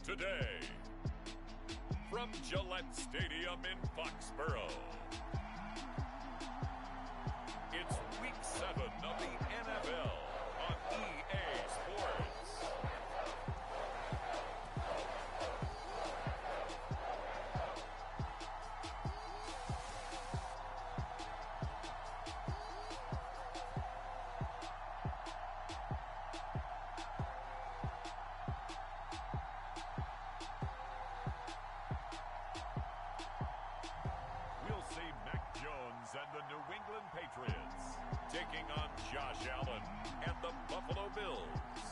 Today, from Gillette Stadium in Foxborough, it's Week 7 of the NFL on EA Sports. And the New England Patriots taking on Josh Allen and the Buffalo Bills.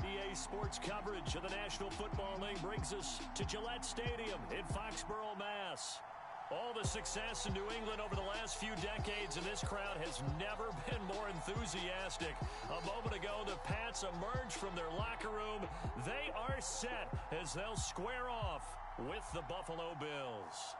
EA Sports coverage of the National Football League brings us to Gillette Stadium in Foxborough, Mass. All the success in New England over the last few decades, and this crowd has never been more enthusiastic. A moment ago, the Pats emerged from their locker room. They are set as they'll square off with the Buffalo Bills.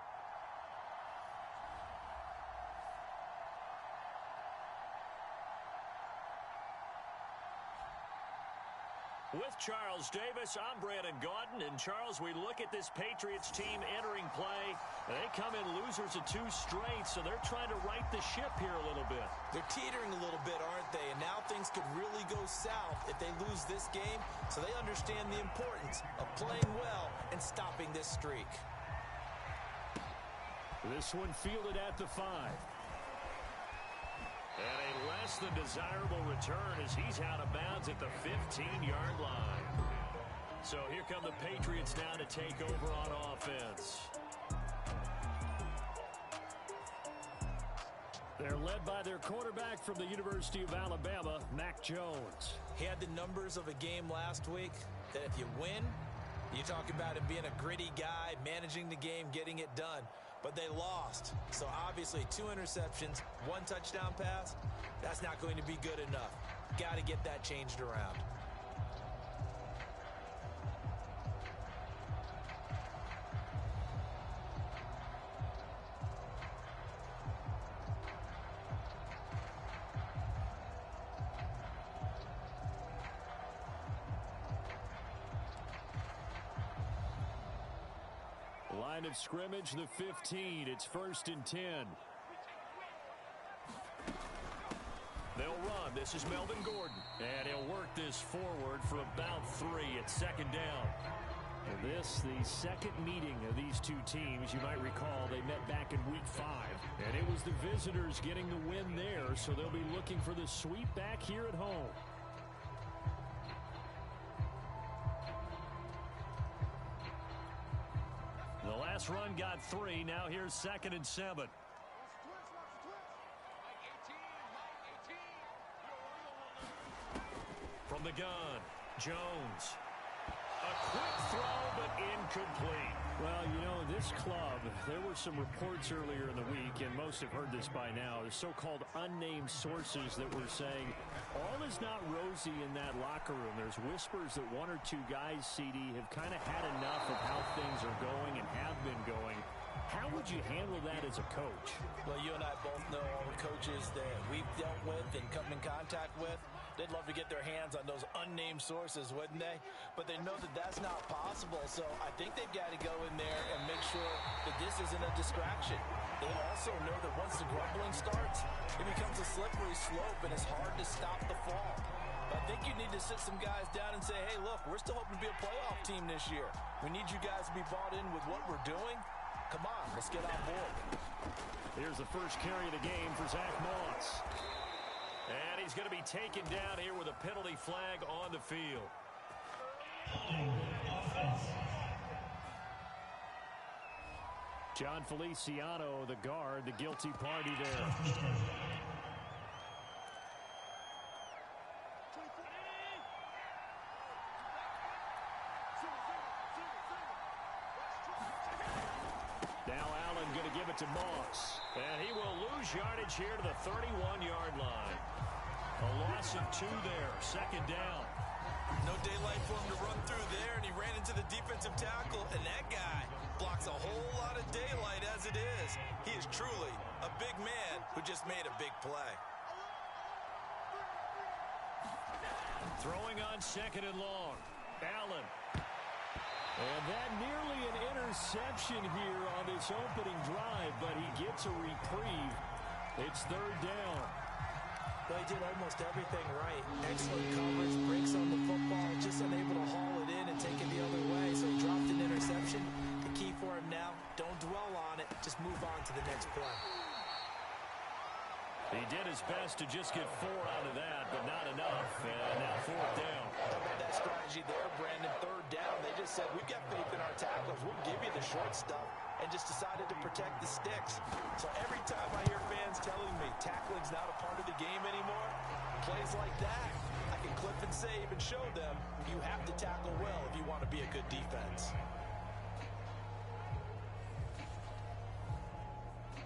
With Charles Davis, I'm Brandon Gaudin. And, Charles, we look at this Patriots team entering play. They come in losers of 2 straight, so they're trying to right the ship here a little bit. They're teetering a little bit, aren't they? And now things could really go south if they lose this game, so they understand the importance of playing well and stopping this streak. This one fielded at the 5. And a less than desirable return as he's out of bounds at the 15-yard line. So here come the Patriots now to take over on offense. They're led by their quarterback from the University of Alabama, Mac Jones. He had the numbers of a game last week that if you win, you talk about him being a gritty guy, managing the game, getting it done. But they lost. So obviously 2 interceptions, 1 touchdown pass, that's not going to be good enough. Got to get that changed around. Line of scrimmage, the 15. It's 1st and 10. They'll run. This is Melvin Gordon. And he'll work this forward for about 3 at 2nd down. And this, the second meeting of these 2 teams. You might recall they met back in Week 5. And it was the visitors getting the win there, so they'll be looking for the sweep back here at home. The last run got 3. Now here's 2nd and 7. From the gun, Jones. A quick throw, but incomplete. Well, you know, this club, there were some reports earlier in the week, and most have heard this by now, the so-called unnamed sources that were saying all is not rosy in that locker room. There's whispers that 1 or 2 guys, CD, have kind of had enough of how things are going and have been going. How would you handle that as a coach? Well, you and I both know all the coaches that we've dealt with and come in contact with. They'd love to get their hands on those unnamed sources, wouldn't they? But they know that that's not possible, so I think they've got to go in there and make sure that this isn't a distraction. They also know that once the grumbling starts, it becomes a slippery slope, and it's hard to stop the fall. But I think you need to sit some guys down and say, hey, look, we're still hoping to be a playoff team this year. We need you guys to be bought in with what we're doing. Come on, let's get on board. Here's the first carry of the game for Zach Moss. And he's going to be taken down here with a penalty flag on the field. John Feliciano, the guard, the guilty party there. Going to give it to Moss. And he will lose yardage here to the 31-yard line. A loss of 2 there. 2nd down. No daylight for him to run through there, and he ran into the defensive tackle, and that guy blocks a whole lot of daylight as it is. He is truly a big man who just made a big play. Throwing on second and long. Allen. And that nearly an interception here on this opening drive, but he gets a reprieve. It's third down. Well, he did almost everything right. Excellent coverage, breaks on the football, just unable to haul it in and take it the other way. So he dropped an interception. The key for him now, don't dwell on it. Just move on to the next play. He did his best to just get 4 out of that, but not enough. And now fourth down. How about that strategy there, Brandon? Third down, they just said, we've got faith in our tackles. We'll give you the short stuff, and just decided to protect the sticks. So every time I hear fans telling me tackling's not a part of the game anymore, plays like that, I can clip and save and show them you have to tackle well if you want to be a good defense.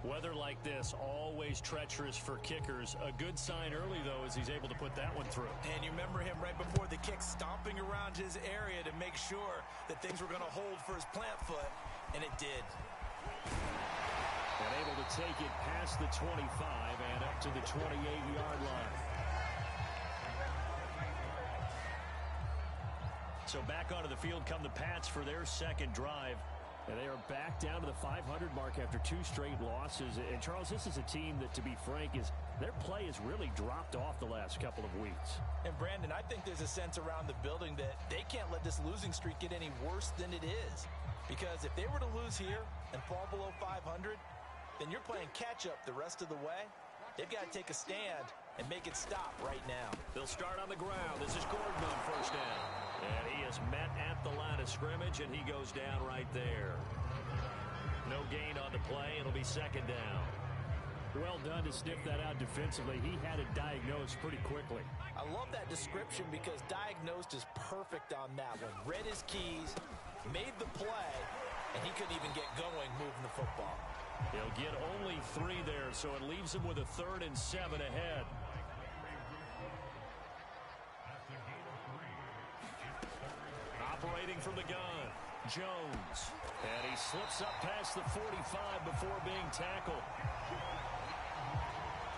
Weather like this, always treacherous for kickers. A good sign early, though, as he's able to put that one through. And you remember him right before the kick stomping around his area to make sure that things were going to hold for his plant foot, and it did. And able to take it past the 25 and up to the 28-yard line. So back onto the field come the Pats for their second drive. And they are back down to the 500 mark after 2 straight losses. And, Charles, this is a team that, to be frank, their play has really dropped off the last couple of weeks. And, Brandon, I think there's a sense around the building that they can't let this losing streak get any worse than it is. Because if they were to lose here and fall below 500, then you're playing catch-up the rest of the way. They've got to take a stand and make it stop right now. They'll start on the ground. This is Gordon on first down. And he is met at the line of scrimmage, and he goes down right there. No gain on the play. It'll be second down. Well done to sniff that out defensively. He had it diagnosed pretty quickly. I love that description because diagnosed is perfect on that one. Read his keys, made the play, and he couldn't even get going moving the football. He'll get only 3 there, so it leaves him with a 3rd and 7 ahead. Operating from the gun, Jones. And he slips up past the 45 before being tackled.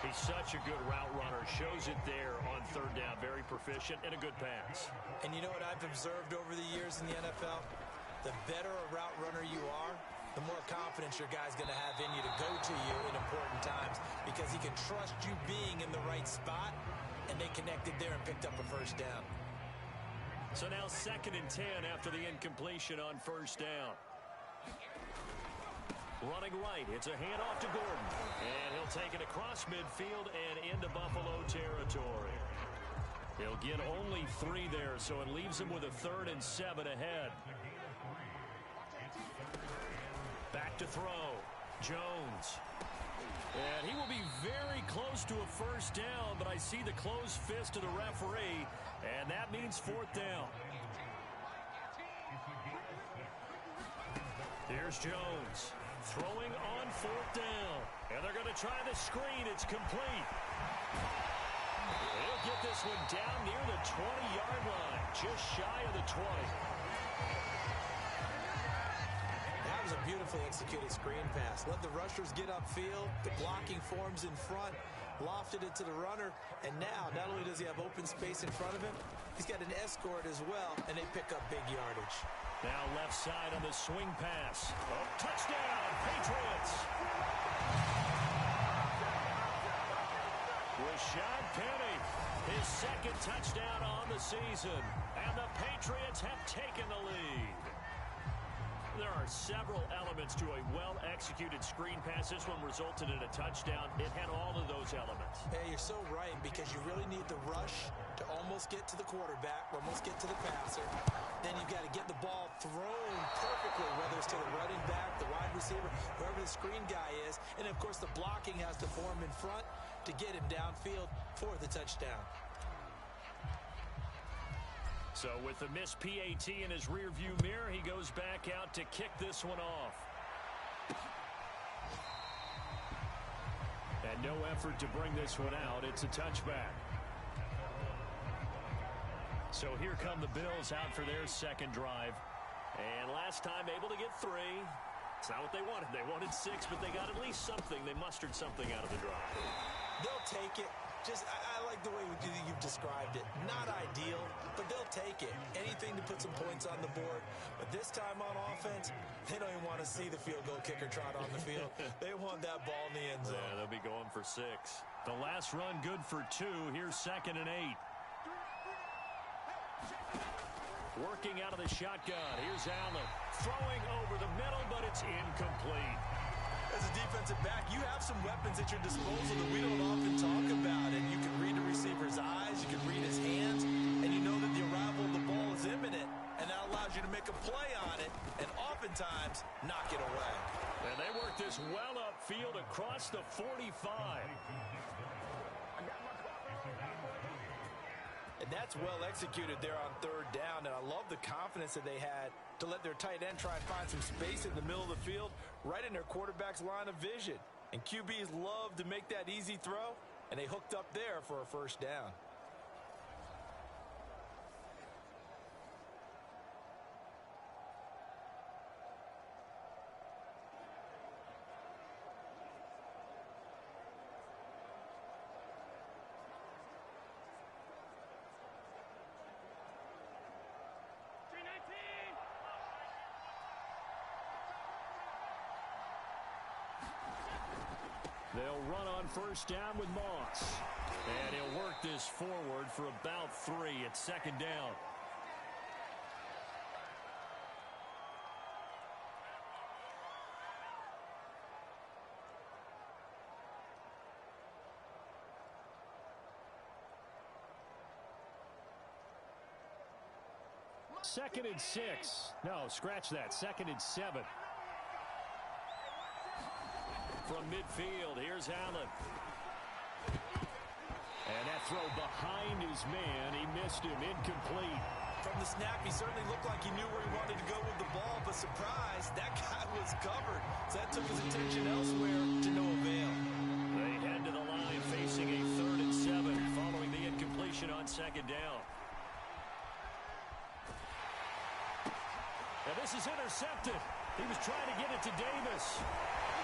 He's such a good route runner. Shows it there on third down. Very proficient and a good pass. And you know what I've observed over the years in the NFL? The better a route runner you are, the more confidence your guy's going to have in you to go to you in important times because he can trust you being in the right spot, and they connected there and picked up a first down. So now 2nd and 10 after the incompletion on first down. Running right, it's a handoff to Gordon. And he'll take it across midfield and into Buffalo territory. He'll get only 3 there, so it leaves him with a 3rd and 7 ahead. Back to throw. Jones. And he will be very close to a first down, but I see the closed fist of the referee, and that means 4th down. Here's Jones. Throwing on 4th down. And they're going to try the screen. It's complete. He'll get this one down near the 20-yard line, just shy of the 20. That was a beautifully executed screen pass. Let the rushers get upfield. The blocking forms in front. Lofted it to the runner. And now, not only does he have open space in front of him, he's got an escort as well, and they pick up big yardage. Now left side on the swing pass. Oh, touchdown, Patriots! Rashad Penny, his 2nd touchdown on the season. And the Patriots have taken the lead. There are several elements to a well-executed screen pass. This one resulted in a touchdown. It had all of those elements. Hey, you're so right, because you really need the rush to almost get to the quarterback, almost get to the passer. Then you've got to get the ball thrown perfectly, whether it's to the running back, the wide receiver, whoever the screen guy is. And, of course, the blocking has to form in front to get him downfield for the touchdown. So with the missed PAT in his rearview mirror, he goes back out to kick this one off. And no effort to bring this one out. It's a touchback. So here come the Bills out for their 2nd drive. And last time able to get 3. It's not what they wanted. They wanted 6, but they got at least something. They mustered something out of the drive. They'll take it. I like the way you've described it. Not ideal, but they'll take it. Anything to put some points on the board. But this time on offense, they don't even want to see the field goal kicker trot on the field. They want that ball in the end zone. Yeah, they'll be going for 6. The last run good for 2. Here's 2nd and 8. Working out of the shotgun. Here's Allen. Throwing over the middle, but it's incomplete. As a defensive back, you have some weapons at your disposal that we don't often talk about. And you can read the receiver's eyes, you can read his hands, and you know that the arrival of the ball is imminent. And that allows you to make a play on it, and oftentimes knock it away. And they work this well upfield across the 45. And that's well executed there on 3rd down. And I love the confidence that they had to let their tight end try and find some space in the middle of the field, right in their quarterback's line of vision. And QBs love to make that easy throw, and they hooked up there for a 1st down. They'll run on 1st down with Moss. And he'll work this forward for about 3. It's 2nd down. Second and 6. No, scratch that. 2nd and 7. From midfield, here's Allen. And that throw behind his man. He missed him. Incomplete. From the snap, he certainly looked like he knew where he wanted to go with the ball, but surprise, that guy was covered. So that took his attention elsewhere to no avail. They head to the line facing a 3rd and 7 following the incompletion on 2nd down. And this is intercepted. He was trying to get it to Davis.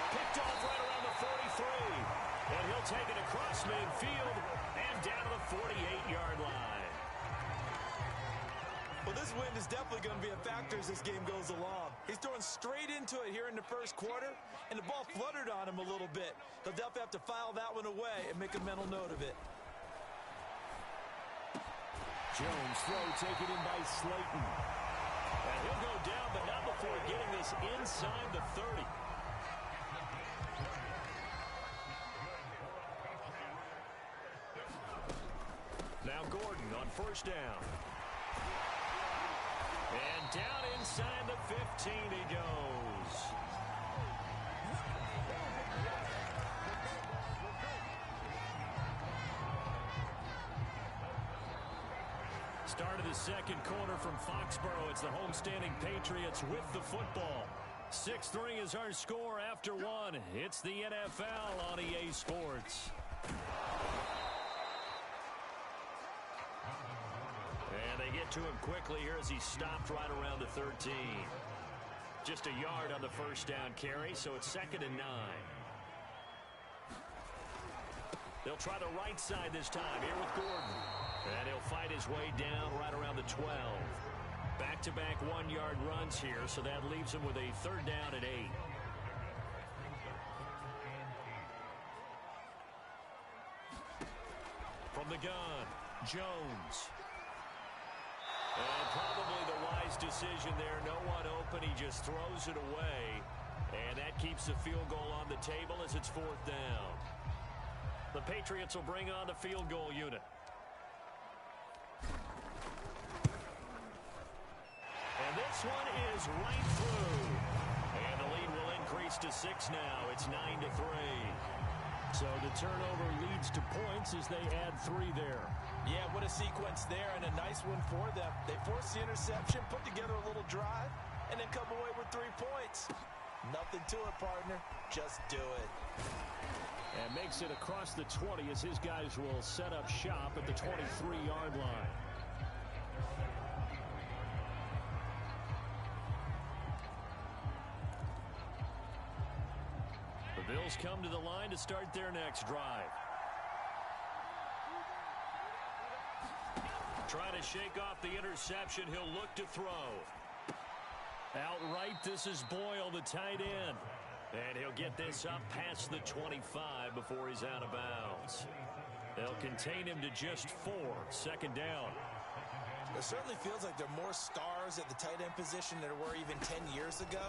Picked off right around the 43. And he'll take it across midfield and down to the 48-yard line. Well, this win is definitely going to be a factor as this game goes along. He's throwing straight into it here in the 1st quarter, and the ball fluttered on him a little bit. He'll definitely have to file that one away and make a mental note of it. Jones throw taken in by Slayton. And he'll go down, but not before getting this inside the 30. Now Gordon on 1st down. And down inside the 15 he goes. Start of the 2nd quarter from Foxborough. It's the homestanding Patriots with the football. 6-3 is our score after 1. It's the NFL on EA Sports. And they get to him quickly here as he stopped right around the 13. Just a yard on the 1st down carry, so it's 2nd and 9. They'll try the right side this time here with Gordon. And he'll fight his way down right around the 12. Back-to-back 1-yard runs here, so that leaves him with a 3rd down and 8. From the gun, Jones. And probably the wise decision there. No one open. He just throws it away. And that keeps the field goal on the table as it's 4th down. The Patriots will bring on the field goal unit. And this one is right through. And the lead will increase to 6 now. It's 9-3. So the turnover leads to points as they add 3 there. Yeah, what a sequence there, and a nice one for them. They force the interception, put together a little drive, and then come away with 3 points. Nothing to it, partner. Just do it. And makes it across the 20 as his guys will set up shop at the 23-yard line. The Bills come to the line to start their next drive. Trying to shake off the interception. He'll look to throw. Outright, this is Boyle, the tight end. And he'll get this up past the 25 before he's out of bounds. They'll contain him to just 4. Second down. It certainly feels like there are more stars at the tight end position than there were even 10 years ago.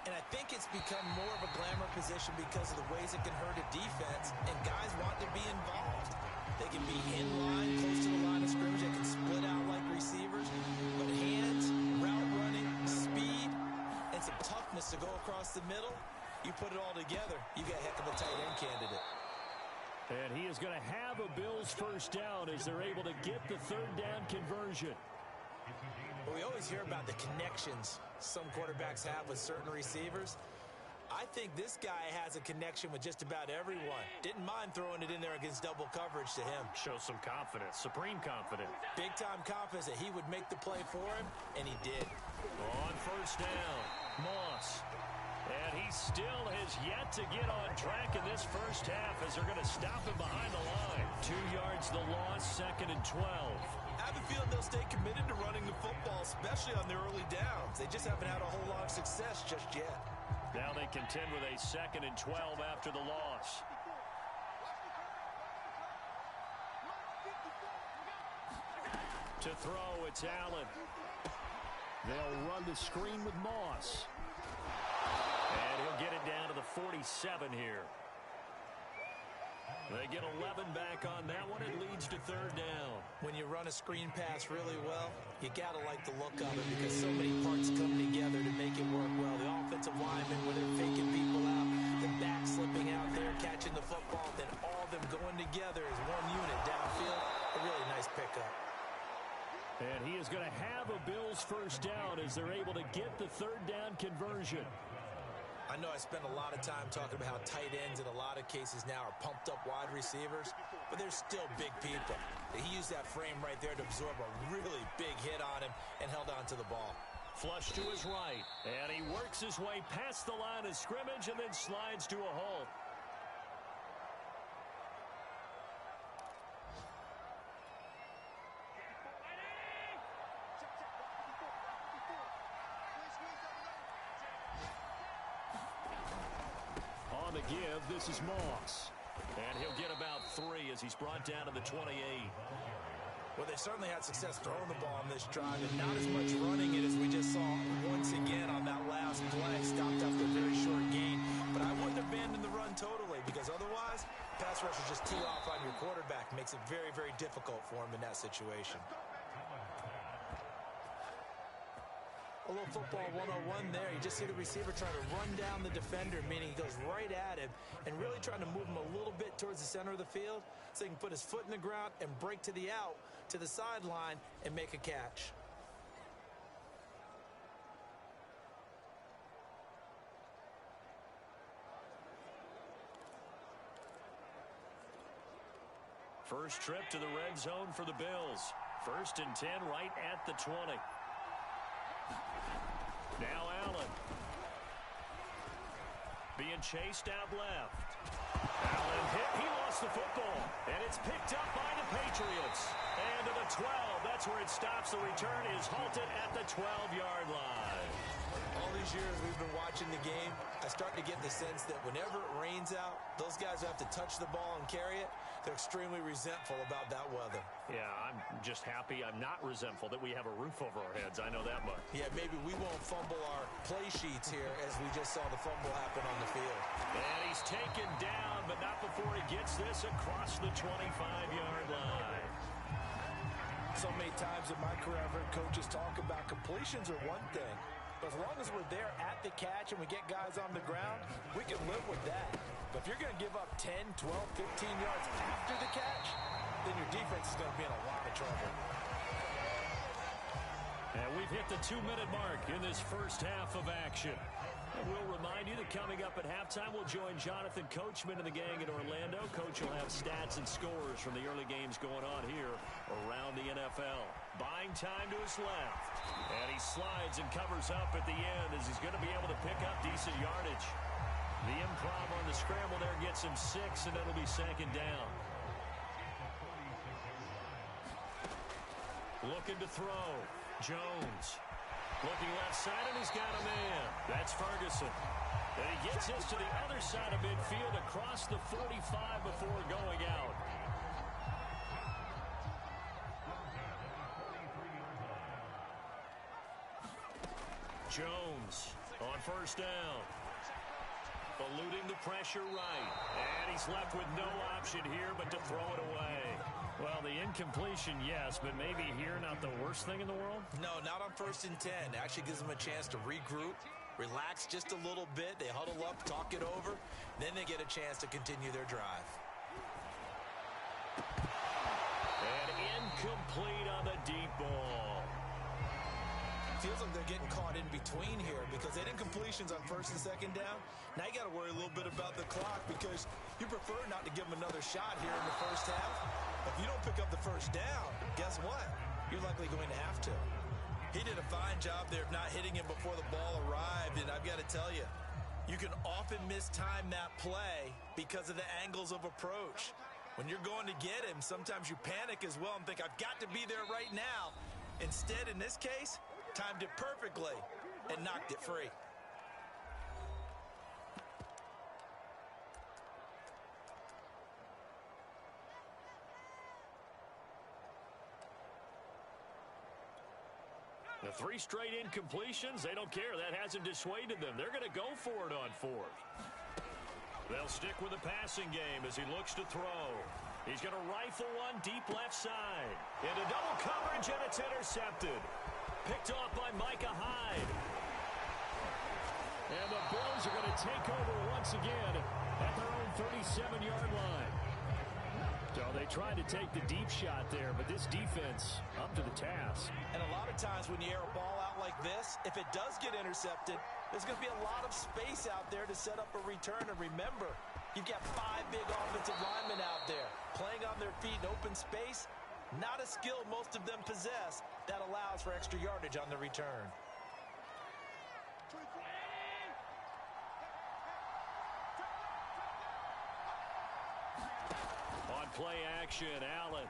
And I think it's become more of a glamour position because of the ways it can hurt a defense, and guys want to be involved. They can be in line, close to the line of scrimmage. They can split out like receivers. But hands, route running, speed, and some toughness to go across the middle, you put it all together, you got a heck of a tight end candidate. And he is going to have a Bills first down as they're able to get the third down conversion. Well, we always hear about the connections some quarterbacks have with certain receivers. I think this guy has a connection with just about everyone. Didn't mind throwing it in there against double coverage to him. Shows some confidence, supreme confidence. Big-time confidence that he would make the play for him, and he did. On first down, Moss. And he still has yet to get on track in this first half as they're going to stop him behind the line. 2 yards the loss, 2nd and 12. I have a feeling they'll stay committed to running the football, especially on their early downs. They just haven't had a whole lot of success just yet. Now they contend with a 2nd and 12 after the loss. To throw, it's Allen. They'll run the screen with Moss. And he'll get it down to the 47 here. They get 11 back on that one. It leads to third down. When you run a screen pass really well, you got to like the look of it because so many parts come together to make it work well. The offensive linemen, where they're faking people out, the back slipping out there, catching the football, then all of them going together as one unit downfield. A really nice pickup. And he is going to have a Bills first down as they're able to get the third down conversion. I know I spend a lot of time talking about how tight ends in a lot of cases now are pumped up wide receivers, but they're still big people. He used that frame right there to absorb a really big hit on him and held on to the ball. Flush to his right, and he works his way past the line of scrimmage and then slides to a halt. On the give, this is Moss. And he'll get about 3 as he's brought down to the 28. Well, they certainly had success throwing the ball on this drive and not as much running it as we just saw once again on that last play. Stopped after a very short gain. But I wouldn't abandon the run totally because otherwise, pass rush is just too off on your quarterback. Makes it very, very difficult for him in that situation. A little football 101 there. You just see the receiver trying to run down the defender, meaning he goes right at him and really trying to move him a little bit towards the center of the field so he can put his foot in the ground and break to the out, to the sideline, and make a catch. First trip to the red zone for the Bills. 1st and 10 right at the 20. Now Allen. Being chased out left. Allen hit. He lost the football. And it's picked up by the Patriots. And to the 12. That's where it stops. The return is halted at the 12-yard line. All these years we've been watching the game, I start to get the sense that whenever it rains out, those guys who have to touch the ball and carry it, they're extremely resentful about that weather. Yeah, I'm just happy I'm not resentful that we have a roof over our heads. I know that much. Yeah, maybe we won't fumble our play sheets here as we just saw the fumble happen on the field. And he's taken down, but not before he gets this across the 25-yard line. So many times in my career, I've heard coaches talk about completions are one thing. But as long as we're there at the catch and we get guys on the ground, we can live with that. But if you're going to give up 10, 12, 15 yards after the catch, then your defense is going to be in a lot of trouble. And we've hit the 2-minute mark in this first half of action. And we'll remind you that coming up at halftime, we'll join Jonathan Coachman and the gang in Orlando. Coach will have stats and scores from the early games going on here around the NFL. Buying time to his left. And he slides and covers up at the end as he's going to be able to pick up decent yardage. The improv on the scramble there gets him 6, and it'll be 2nd down. Looking to throw. Jones. Looking left side, and he's got a man. That's Ferguson. And he gets this to the other side of midfield across the 45 before going out. Jones on first down. Eluding the pressure right. And he's left with no option here but to throw it away. Well, the incompletion, yes, but maybe here not the worst thing in the world? No, not on 1st and 10. Actually gives them a chance to regroup, relax just a little bit. They huddle up, talk it over. Then they get a chance to continue their drive. And incomplete on the deep ball. Feels like they're getting caught in between here because they didn't completions on 1st and 2nd down. Now you got to worry a little bit about the clock because you prefer not to give them another shot here in the 1st half. If you don't pick up the 1st down, guess what? You're likely going to have to. He did a fine job there of not hitting him before the ball arrived, and I've got to tell you, you can often mistime that play because of the angles of approach. When you're going to get him, sometimes you panic as well and think, I've got to be there right now. Instead, in this case, timed it perfectly and knocked it free. The 3 straight incompletions, they don't care. That hasn't dissuaded them. They're going to go for it on 4th. They'll stick with the passing game as he looks to throw. He's going to rifle one deep left side. Into double coverage, and it's intercepted. Picked off by Micah Hyde. And the Bills are going to take over once again at their own 37-yard line. So they tried to take the deep shot there, but this defense up to the task. And a lot of times when you air a ball out like this, if it does get intercepted, there's going to be a lot of space out there to set up a return. And remember, you've got 5 big offensive linemen out there playing on their feet in open space. Not a skill most of them possess that allows for extra yardage on the return. On play action, Allen.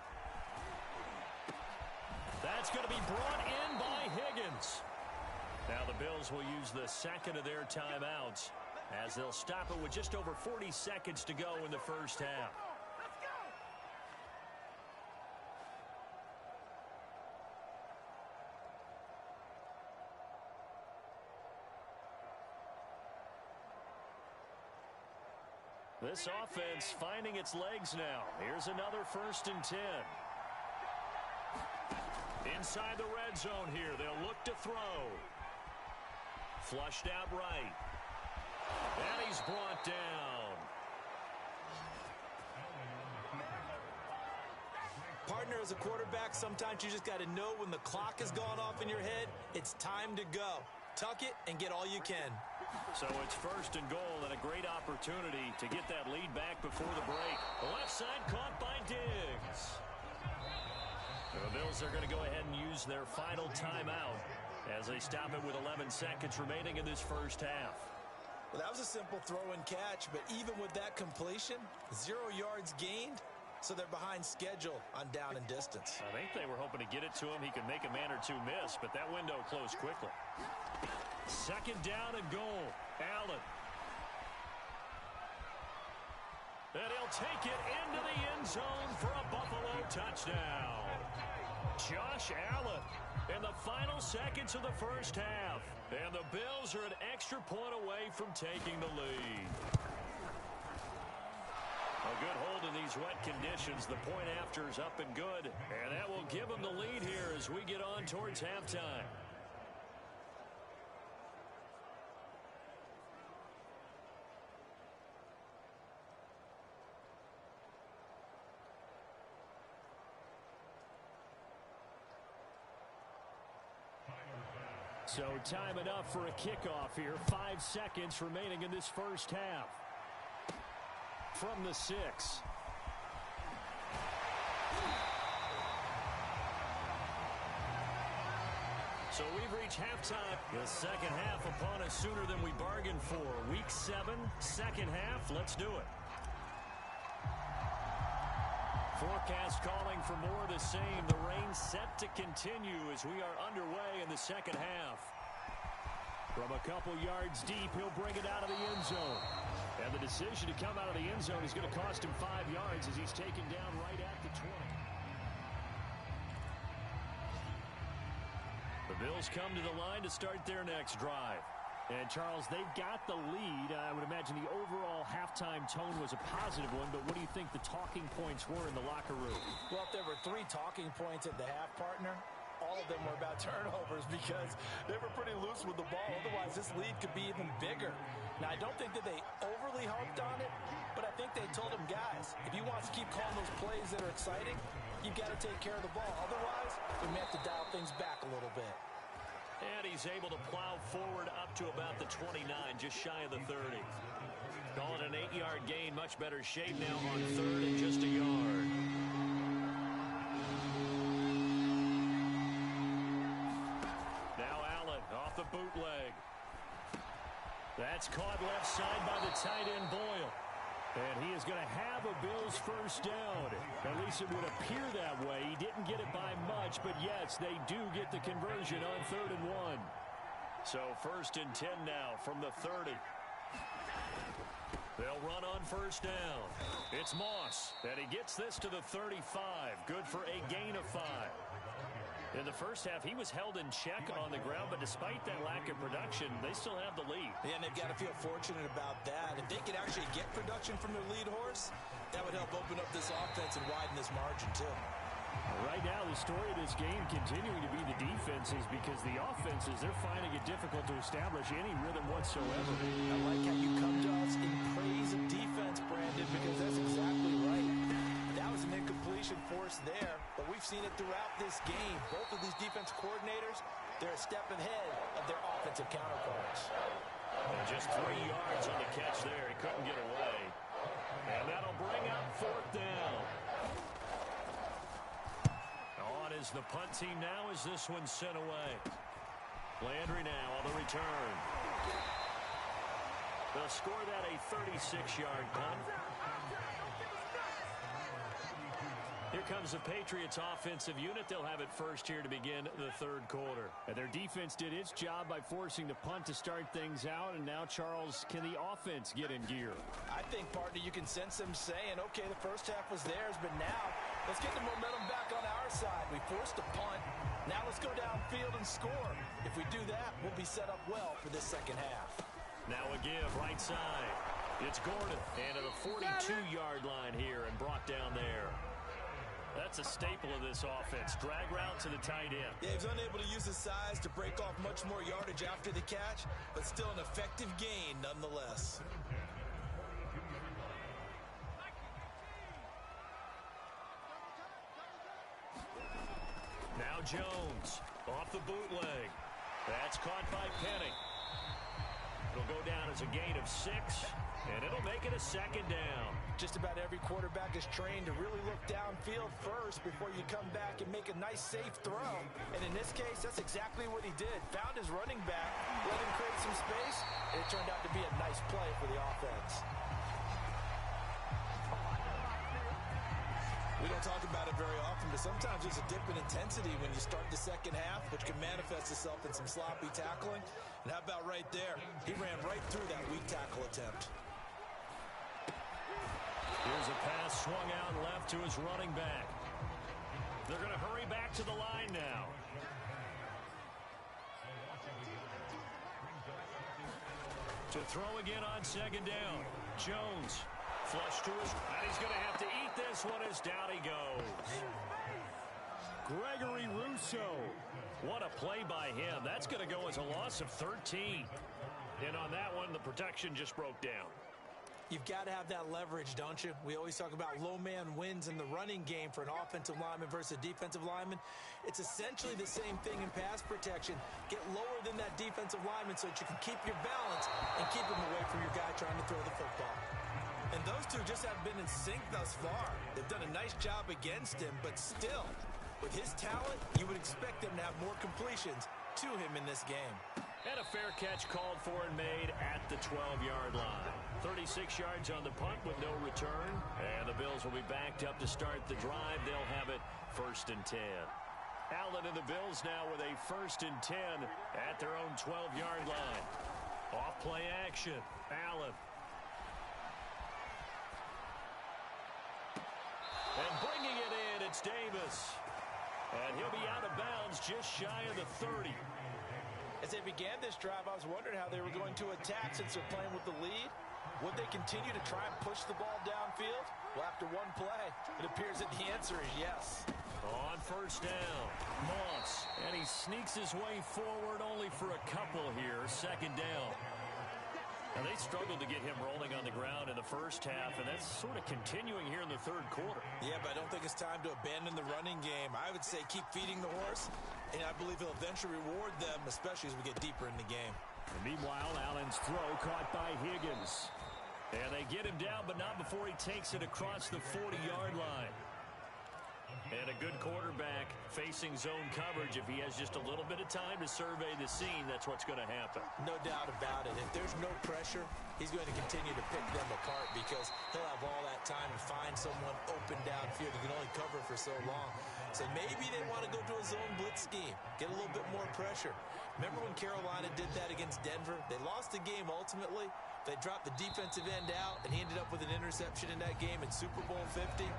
That's going to be brought in by Higgins. Now the Bills will use the second of their timeouts as they'll stop it with just over 40 seconds to go in the 1st half. This offense finding its legs now. Here's another 1st and 10. Inside the red zone here. They'll look to throw. Flushed out right. And he's brought down. Partner, as a quarterback, sometimes you just got to know when the clock has gone off in your head, it's time to go. Tuck it and get all you can. So it's 1st and goal and a great opportunity to get that lead back before the break. The left side caught by Diggs. The Bills are going to go ahead and use their final timeout as they stop it with 11 seconds remaining in this 1st half. Well, that was a simple throw and catch, but even with that completion, 0 yards gained, so they're behind schedule on down and distance. I think they were hoping to get it to him. He could make a man or 2 miss, but that window closed quickly. 2nd down and goal. Allen. And he'll take it into the end zone for a Buffalo touchdown. Josh Allen in the final seconds of the 1st half. And the Bills are an extra point away from taking the lead. A good hold in these wet conditions. The point after is up and good. And that will give them the lead here as we get on towards halftime. So time enough for a kickoff here. 5 seconds remaining in this 1st half. From the 6. So we've reached halftime. The 2nd half upon us sooner than we bargained for. Week 7, 2nd half. Let's do it. 4 broadcast calling for more of the same. The rain set to continue as we are underway in the second half. From a couple yards deep, he'll bring it out of the end zone. And the decision to come out of the end zone is going to cost him 5 yards as he's taken down right at the 20. The Bills come to the line to start their next drive. And, Charles, they've got the lead. I would imagine the overall halftime tone was a positive one, but what do you think the talking points were in the locker room? Well, if there were 3 talking points at the half, partner, all of them were about turnovers because they were pretty loose with the ball. Otherwise, this lead could be even bigger. Now, I don't think that they overly harped on it, but I think they told them, guys, if you want to keep calling those plays that are exciting, you've got to take care of the ball. Otherwise, we may have to dial things back a little bit. And he's able to plow forward up to about the 29, just shy of the 30. Call it an 8-yard gain, much better shape now on 3rd and just a yard. Now Allen off the bootleg. That's caught left side by the tight end Boyle. And he is going to have a Bills first down. At least it would appear that way. He didn't get it by much, but yes, they do get the conversion on 3rd and 1. So 1st and 10 now from the 30. They'll run on first down. It's Moss, and he gets this to the 35. Good for a gain of 5. In the first half, he was held in check on the ground, but despite that lack of production, they still have the lead. Yeah, and they've got to feel fortunate about that. If they could actually get production from their lead horse, that would help open up this offense and widen this margin, too. Right now, the story of this game continuing to be the defenses because the offenses, they're finding it difficult to establish any rhythm whatsoever. I like how you come to us in praise of defense, Brandon, because that's exactly right. That was an incompletion force there, but we've seen it throughout this game. Both of these defense coordinators, they're a step ahead of their offensive counterparts. And just 3 yards on the catch there. He couldn't get away. And that'll bring up 4th down. On is the punt team now as this one's sent away. Landry now on the return. They'll score that a 36-yard punt. Here comes the Patriots offensive unit. They'll have it first here to begin the 3rd quarter. And their defense did its job by forcing the punt to start things out. And now, Charles, can the offense get in gear? I think, partner, you can sense them saying, okay, the first half was theirs, but now let's get the momentum back on our side. We forced a punt. Now let's go downfield and score. If we do that, we'll be set up well for this second half. Now a give right side. It's Gordon. And at a 42-yard line here and brought down there. That's a staple of this offense. Drag route to the tight end. Yeah, he's unable to use his size to break off much more yardage after the catch, but still an effective gain nonetheless. Now Jones off the bootleg. That's caught by Penny. It'll go down as a gain of 6, and it'll make it a 2nd down. Just about every quarterback is trained to really look downfield first before you come back and make a nice, safe throw. And in this case, that's exactly what he did. Found his running back, let him create some space, and it turned out to be a nice play for the offense. We don't talk about it very often, but sometimes there's a dip in intensity when you start the second half, which can manifest itself in some sloppy tackling. And how about right there? He ran right through that weak tackle attempt. Here's a pass swung out left to his running back. They're going to hurry back to the line now. To throw again on 2nd down. Jones. Flush to his, and he's going to have to eat this one as down he goes. Gregory Rousseau. What a play by him. That's going to go as a loss of 13. And on that one, the protection just broke down. You've got to have that leverage, don't you? We always talk about low man wins in the running game for an offensive lineman versus a defensive lineman. It's essentially the same thing in pass protection. Get lower than that defensive lineman so that you can keep your balance and keep him away from your guy trying to throw the football. And those two just haven't been in sync thus far. They've done a nice job against him, but still, with his talent, you would expect them to have more completions to him in this game. And a fair catch called for and made at the 12-yard line. 36 yards on the punt with no return. And the Bills Bills will be backed up to start the drive. They'll have it 1st and 10. Allen and the Bills now with a 1st and 10 at their own 12-yard line. Off play action. Allen. And bringing it in, it's Davis. And he'll be out of bounds just shy of the 30. As they began this drive, I was wondering how they were going to attack since they're playing with the lead. Would they continue to try and push the ball downfield? Well, after one play, it appears that the answer is yes. On 1st down, Moss. And he sneaks his way forward only for a couple here. 2nd down. Now, they struggled to get him rolling on the ground in the first half, and that's sort of continuing here in the 3rd quarter. Yeah, but I don't think it's time to abandon the running game. I would say keep feeding the horse, and I believe he'll eventually reward them, especially as we get deeper in the game. And meanwhile, Allen's throw caught by Higgins. And they get him down, but not before he takes it across the 40-yard line. And a good quarterback facing zone coverage. If he has just a little bit of time to survey the scene, that's what's going to happen. No doubt about it. If there's no pressure, he's going to continue to pick them apart because he'll have all that time to find someone open downfield. He can only cover for so long. So maybe they want to go to a zone blitz scheme, get a little bit more pressure. Remember when Carolina did that against Denver? They lost the game ultimately. They dropped the defensive end out, and he ended up with an interception in that game in Super Bowl 50.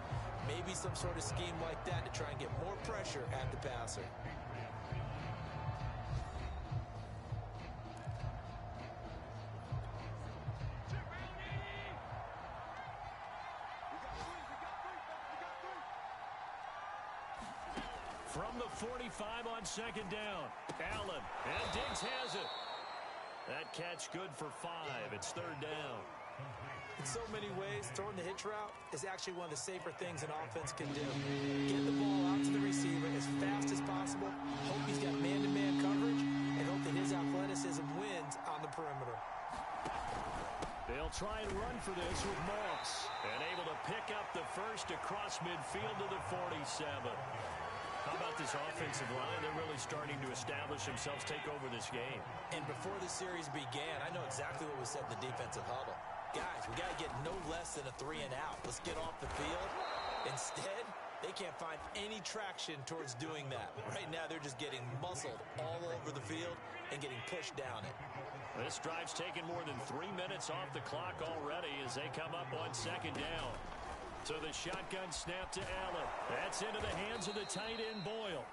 Maybe some sort of scheme like that to try and get more pressure at the passer. From the 45 on 2nd down, Allen, and Diggs has it. That catch good for 5. It's 3rd down. In so many ways, throwing the hitch route is actually one of the safer things an offense can do. Get the ball out to the receiver as fast as possible, hope he's got man-to-man coverage, and hope that his athleticism wins on the perimeter. They'll try and run for this with Moss. And able to pick up the first across midfield to the 47. How about this offensive line? They're really starting to establish themselves, take over this game. And before the series began, I know exactly what was said in the defensive huddle. Guys, we got to get no less than a 3 and out. Let's get off the field. Instead, they can't find any traction towards doing that. Right now, they're just getting muscled all over the field and getting pushed down it. This drive's taken more than 3 minutes off the clock already as they come up on 2nd down. So the shotgun snap to Allen. That's into the hands of the tight end, Boyle.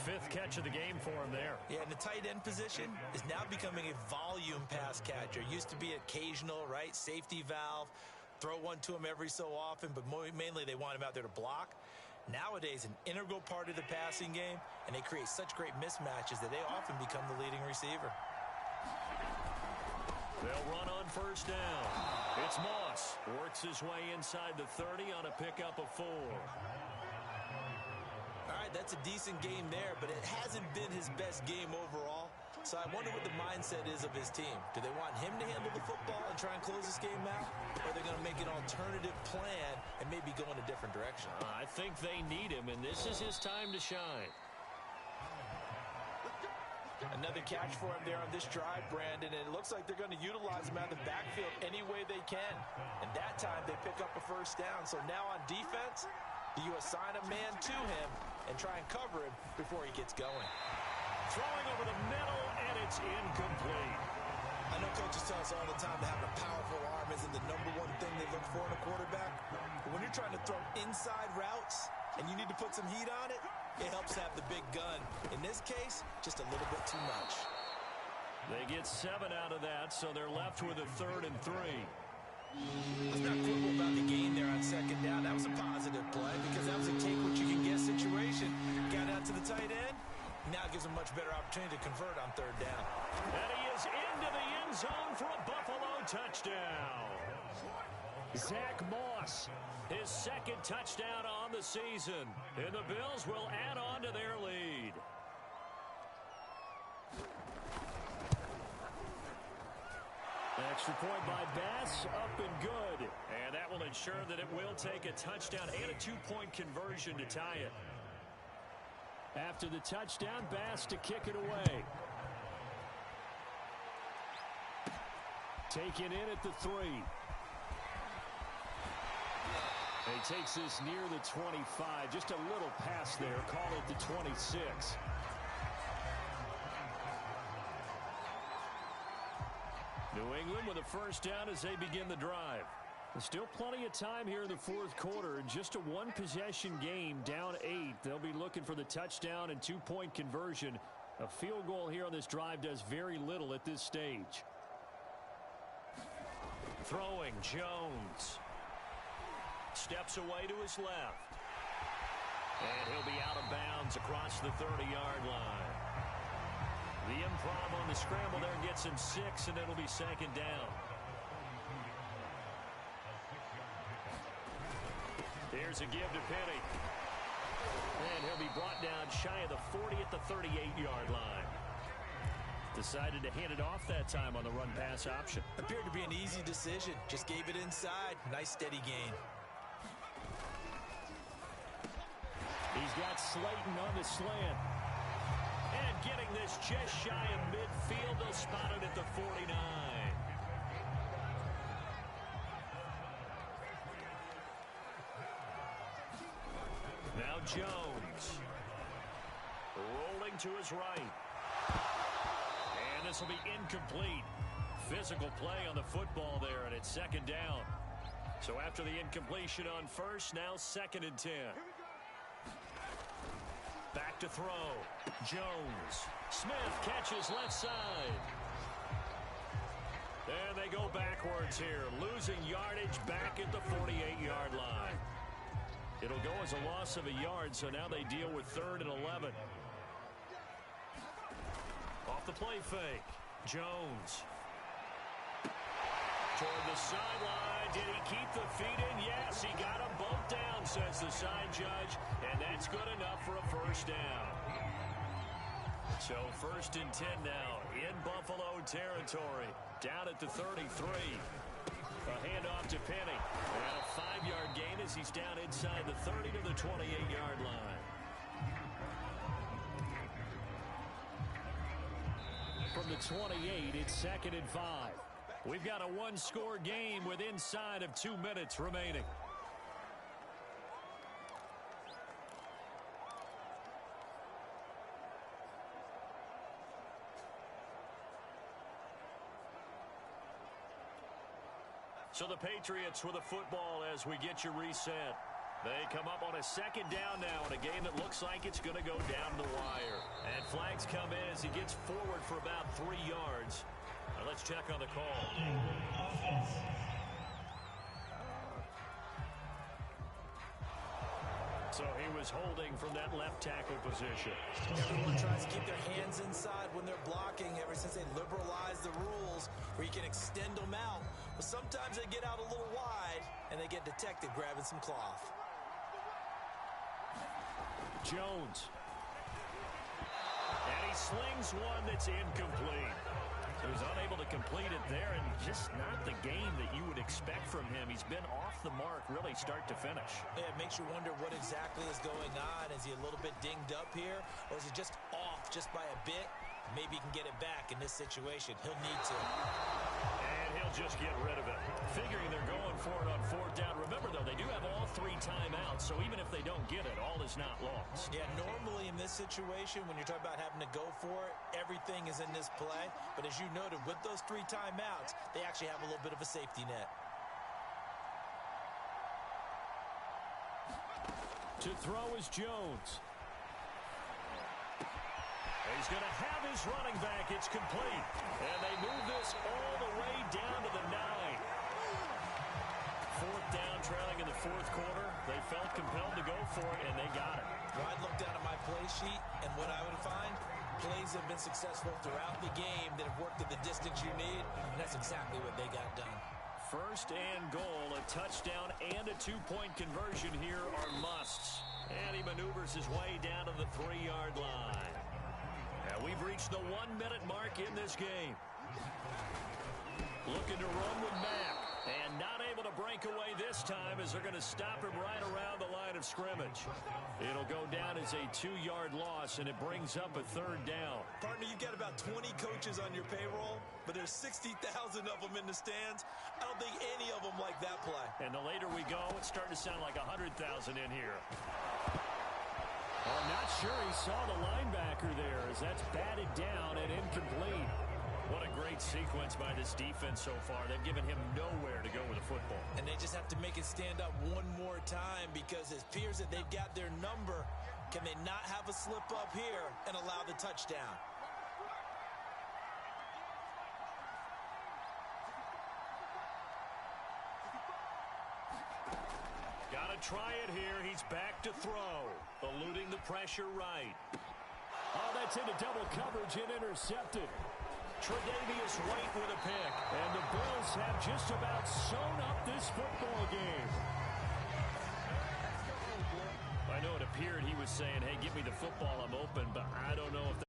5th catch of the game for him there. Yeah, and the tight end position is now becoming a volume pass catcher. Used to be occasional, right? Safety valve. Throw one to him every so often, but mainly they want him out there to block. Nowadays, an integral part of the passing game, and they create such great mismatches that they often become the leading receiver. They'll run on 1st down. It's Moss. Works his way inside the 30 on a pickup of 4. All right, that's a decent game there, but it hasn't been his best game overall. So I wonder what the mindset is of his team. Do they want him to handle the football and try and close this game out? Or are they going to make an alternative plan and maybe go in a different direction? I think they need him, and this is his time to shine. Another catch for him there on this drive, Brandon, and it looks like they're going to utilize him out of the backfield any way they can. And that time they pick up a 1st down. So now on defense, do you assign a man to him and try and cover him before he gets going? Throwing over the middle, and it's incomplete. I know coaches tell us all the time that having a powerful arm isn't the #1 thing they look for in a quarterback. But when you're trying to throw inside routes and you need to put some heat on it, it helps have the big gun. In this case, just a little bit too much. They get 7 out of that, so they're left with a 3rd and 3. Let's not quibble about the gain there on 2nd down. That was a positive play because that was a take-what-you-can-get situation. Got out to the tight end. Now gives him a much better opportunity to convert on 3rd down. And he is into the end zone for a Buffalo touchdown. Zach Moss, his 2nd touchdown on the season. And the Bills will add on to their lead. Extra point by Bass, up and good. And that will ensure that it will take a touchdown and a 2-point conversion to tie it. After the touchdown, Bass to kick it away. Taken in at the 3. takes this near the 25. Just a little pass there. Call it the 26. New England with a first down as they begin the drive. There's still plenty of time here in the fourth quarter. Just a one-possession game, down 8. They'll be looking for the touchdown and two-point conversion. A field goal here on this drive does very little at this stage. Throwing, Jones. Steps away to his left. And he'll be out of bounds across the 30-yard line. The improv on the scramble there gets him 6, and it'll be second down. Here's a give to Penny. And he'll be brought down shy of the 40 at the 38-yard line. Decided to hand it off that time on the run-pass option. Appeared to be an easy decision. Just gave it inside. Nice steady gain. He's got Slayton on the slant. And getting this just shy of midfield. They'll spot it at the 49. Now Jones. Rolling to his right. And this will be incomplete. Physical play on the football there, and it's second down. So after the incompletion on first, now second and 10. Back to throw. Jones. Smith catches left side. And they go backwards here, losing yardage back at the 48-yard line. It'll go as a loss of a yard, so now they deal with 3rd and 11. Off the play fake. Jones. Toward the sideline. Did he keep the feet in? Yes, he got them both down, says the side judge. And that's good enough for a first down. So 1st and 10 now in Buffalo territory. Down at the 33. A handoff to Penny. And a 5-yard gain as he's down inside the 30 to the 28-yard line. From the 28, it's 2nd and 5. We've got a one-score game with inside of 2 minutes remaining. So the Patriots with a football as we get you reset. They come up on a second down now in a game that looks like it's going to go down the wire. And flags come in as he gets forward for about 3 yards. Now let's check on the call. So he was holding from that left tackle position. Everyone tries to keep their hands inside when they're blocking ever since they liberalized the rules where you can extend them out. But sometimes they get out a little wide and they get detected grabbing some cloth. Jones. And he slings one that's incomplete. He was unable to complete it there, and just not the game that you would expect from him. He's been off the mark really start to finish. Yeah, it makes you wonder what exactly is going on. Is he a little bit dinged up here, or is he just off just by a bit? Maybe he can get it back in this situation. He'll need to. And he'll just get rid of it. Figuring they're going for it on 4th down. Remember, though, they do have all 3 timeouts, so even if they don't get it, all is not lost. Yeah, normally in this situation, when you're talking about having to go for it, everything is in this play. But as you noted, with those 3 timeouts, they actually have a little bit of a safety net. To throw is Jones. He's going to have his running back. It's complete. And they move this all the way down to the 9. 4th down, trailing in the 4th quarter. They felt compelled to go for it, and they got it. Well, I'd look down at my play sheet, and what I would find, plays have been successful throughout the game that have worked at the distance you need, and that's exactly what they got done. 1st and goal, a touchdown and a 2-point conversion here are musts. And he maneuvers his way down to the 3-yard line. And we've reached the 1-minute mark in this game. Looking to run with Mack. And not able to break away this time as they're going to stop him right around the line of scrimmage. It'll go down as a 2-yard loss, and it brings up a 3rd down. Partner, you've got about 20 coaches on your payroll, but there's 60,000 of them in the stands. I don't think any of them like that play. And the later we go, it's starting to sound like 100,000 in here. I'm not sure he saw the linebacker there as that's batted down and incomplete. What a great sequence by this defense so far. They've given him nowhere to go with the football. And they just have to make it stand up one more time because it appears that they've got their number. Can they not have a slip up here and allow the touchdown? Got to try it here. He's back to throw. Eluding the pressure right. Oh, that's into double coverage and intercepted. Tre'Davious White with a pick. And the Bills have just about sewn up this football game. I know it appeared he was saying, hey, give me the football, I'm open, but I don't know if